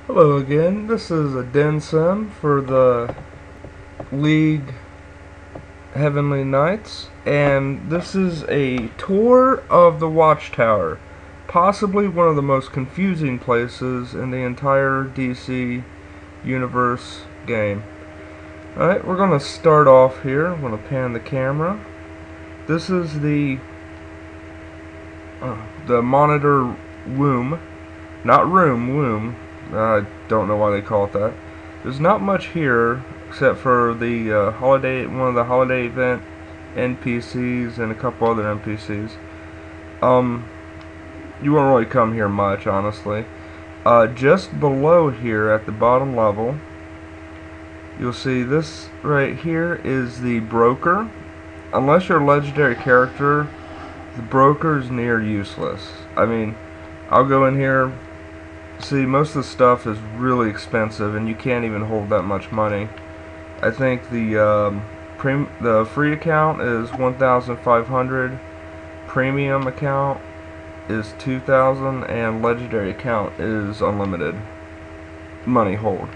Hello again, this is Adensem for the League Heavenly Knights, and this is a tour of the watchtower, possibly one of the most confusing places in the entire DC universe game. Alright, we're going to start off here. I'm going to pan the camera. This is the monitor womb, not room, womb. I don't know why they call it that. There's not much here except for the one of the holiday event NPCs and a couple other NPCs. You won't really come here much, honestly. Just below here at the bottom level, you'll see this right here is the broker. Unless you're a legendary character, the broker is near useless. I mean, I'll go in here. See, most of the stuff is really expensive, and you can't even hold that much money. I think the free account is 1,500, premium account is 2,000, and legendary account is unlimited money hold.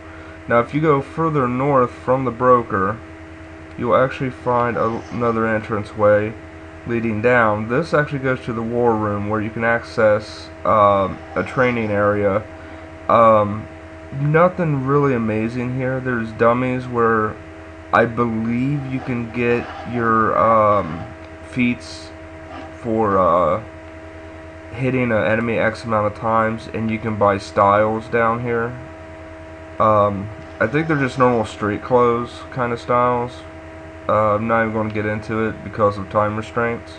Now, if you go further north from the broker, you'll actually find another entranceway leading down. This actually goes to the war room where you can access a training area. Nothing really amazing here. There's dummies where I believe you can get your feats for hitting an enemy X amount of times, and you can buy styles down here. I think they're just normal street clothes kind of styles. I'm not even going to get into it because of time restraints.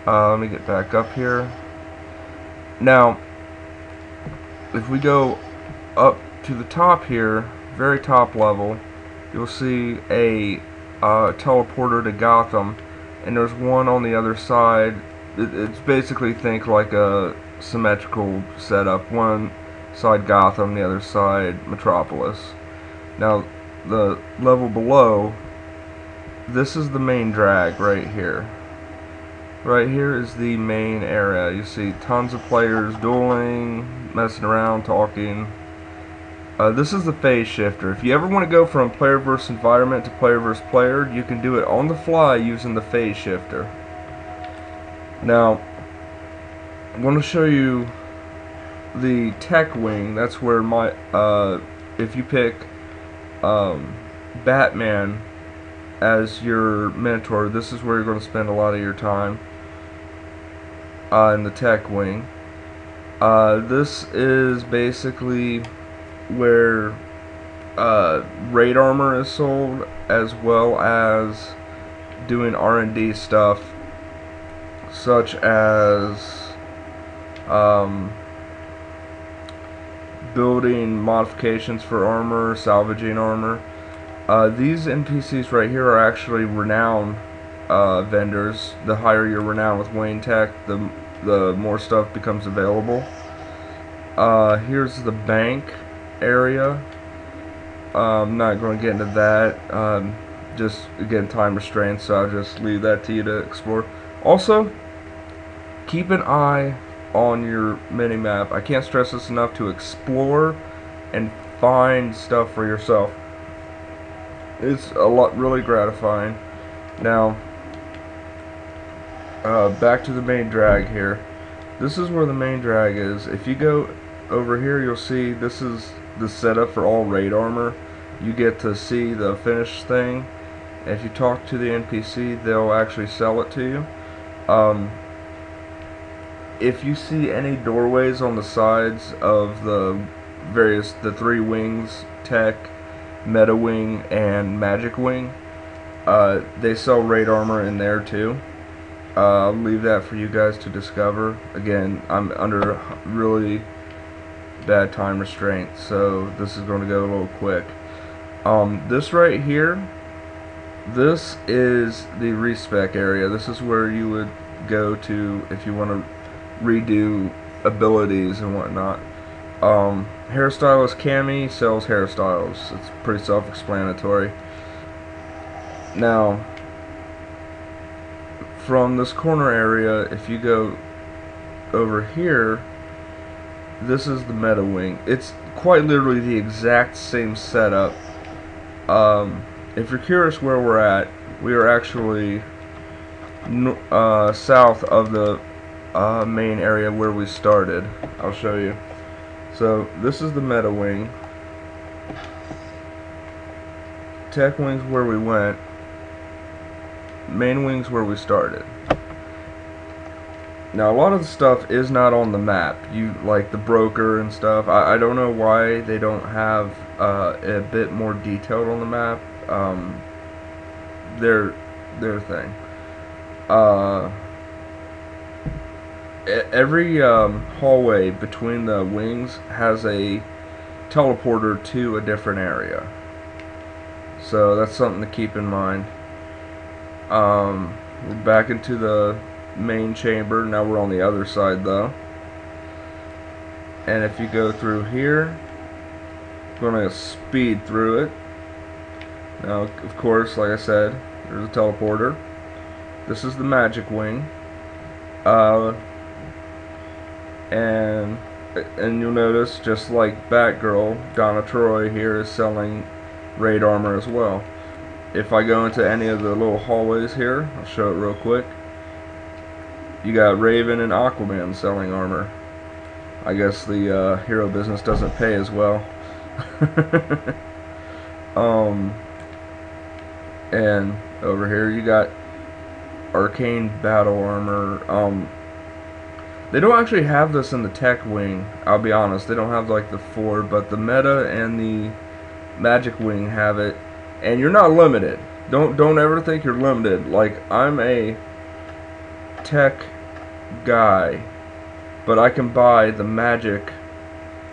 Let me get back up here. Now, if we go up to the top here, very top level, you'll see a teleporter to Gotham, and there's one on the other side. It's basically, think like a symmetrical setup. One side Gotham, the other side Metropolis. Now, the level below, this is the main drag right here. Right here is the main area. You see tons of players dueling, messing around, talking. This is the phase shifter. If you ever want to go from player versus environment to player versus player, you can do it on the fly using the phase shifter. Now, I'm going to show you the tech wing. That's where if you pick Batman as your mentor, this is where you're going to spend a lot of your time in the tech wing. This is basically where raid armor is sold, as well as doing R&D stuff, such as building modifications for armor, salvaging armor. These NPCs right here are actually renown vendors. The higher your renown with Wayne Tech, the more stuff becomes available. Here's the bank area. I'm not going to get into that. Just, again, time restraints, so I'll just leave that to you to explore. Also, keep an eye on your minimap. I can't stress this enough, to explore and find stuff for yourself. It's really gratifying. Now, back to the main drag here. This is where the main drag is. If you go over here, you'll see this is the setup for all raid armor. You get to see the finished thing. And if you talk to the NPC, they'll actually sell it to you. If you see any doorways on the sides of the three wings, tech, meta wing, and magic wing, they sell raid armor in there too. I'll leave that for you guys to discover. Again, I'm under really bad time restraints, so this is going to go a little quick. This right here, this is the respec area. This is where you would go to if you want to redo abilities and whatnot. Hairstylist Cammy sells hairstyles. It's pretty self-explanatory. Now, from this corner area, if you go over here, this is the meta wing. It's quite literally the exact same setup. If you're curious where we're at, we are actually south of the main area where we started. I'll show you. So this is the meta wing. Tech wing's where we went. Main wing's where we started. Now a lot of the stuff is not on the map. You like the broker and stuff. I don't know why they don't have a bit more detailed on the map. Their thing. Every hallway between the wings has a teleporter to a different area. So that's something to keep in mind. We're back into the main chamber. Now we're on the other side though. And if you go through here, we're going to speed through it. Now, of course, like I said, there's a teleporter. This is the magic wing. And you'll notice, just like Batgirl, Donna Troy here is selling raid armor as well. If I go into any of the little hallways here, I'll show it real quick. You got Raven and Aquaman selling armor. I guess the hero business doesn't pay as well. And over here you got arcane battle armor. They don't actually have this in the tech wing, I'll be honest. They don't have like the 4, but the meta and the magic wing have it. And you're not limited. Don't ever think you're limited. Like, I'm a tech guy, but I can buy the magic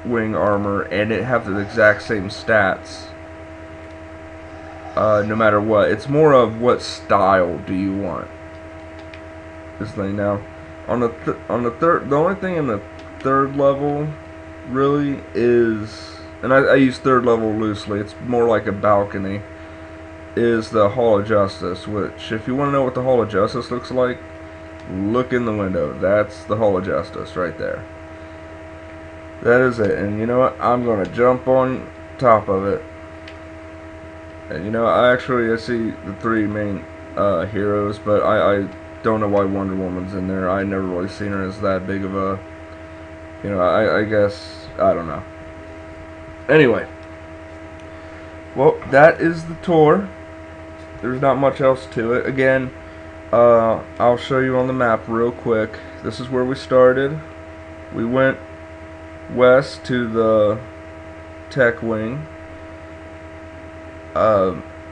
wing armor and it have the exact same stats. No matter what. It's more of what style do you want. This thing now. On the only thing in the third level really is, and I use third level loosely, it's more like a balcony, is the Hall of Justice, which, if you want to know what the Hall of Justice looks like, look in the window. That's the Hall of Justice right there. That is it. And you know what? I'm going to jump on top of it. And you know, I see the 3 main heroes, but I don't know why Wonder Woman's in there. I never really seen her as that big of a, you know, I guess, I don't know. Anyway, well, that is the tour. There's not much else to it. Again, I'll show you on the map real quick. This is where we started. We went west to the tech wing.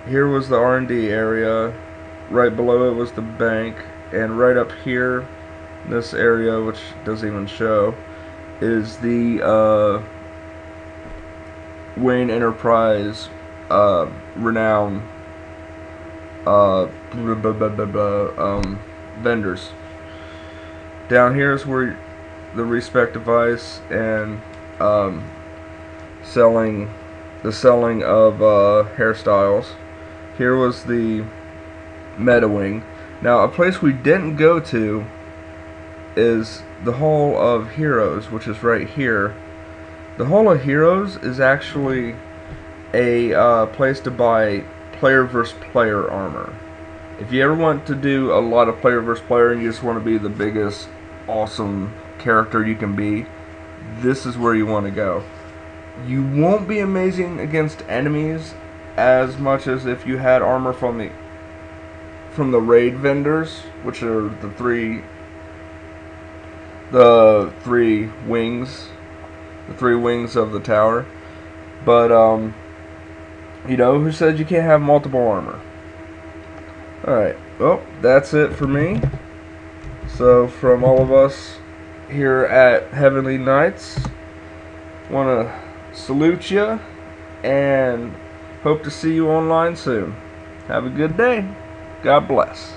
Here was the R&D area. Right below it was the bank. And right up here, this area, which doesn't even show, is the Wayne Enterprise renown vendors. Down here is where the respect device and the selling of hairstyles. Here was the meta wing. Now, a place we didn't go to is the Hall of Heroes, which is right here. The Hall of Heroes is actually a place to buy player versus player armor. If you ever want to do a lot of player versus player and you just want to be the biggest awesome character you can be, this is where you want to go. You won't be amazing against enemies as much as if you had armor from the raid vendors, which are the three wings of the tower. But you know, who said you can't have multiple armor? Alright, well, that's it for me. So from all of us here at Heavenly Knights, want to salute you and hope to see you online soon. Have a good day. God bless.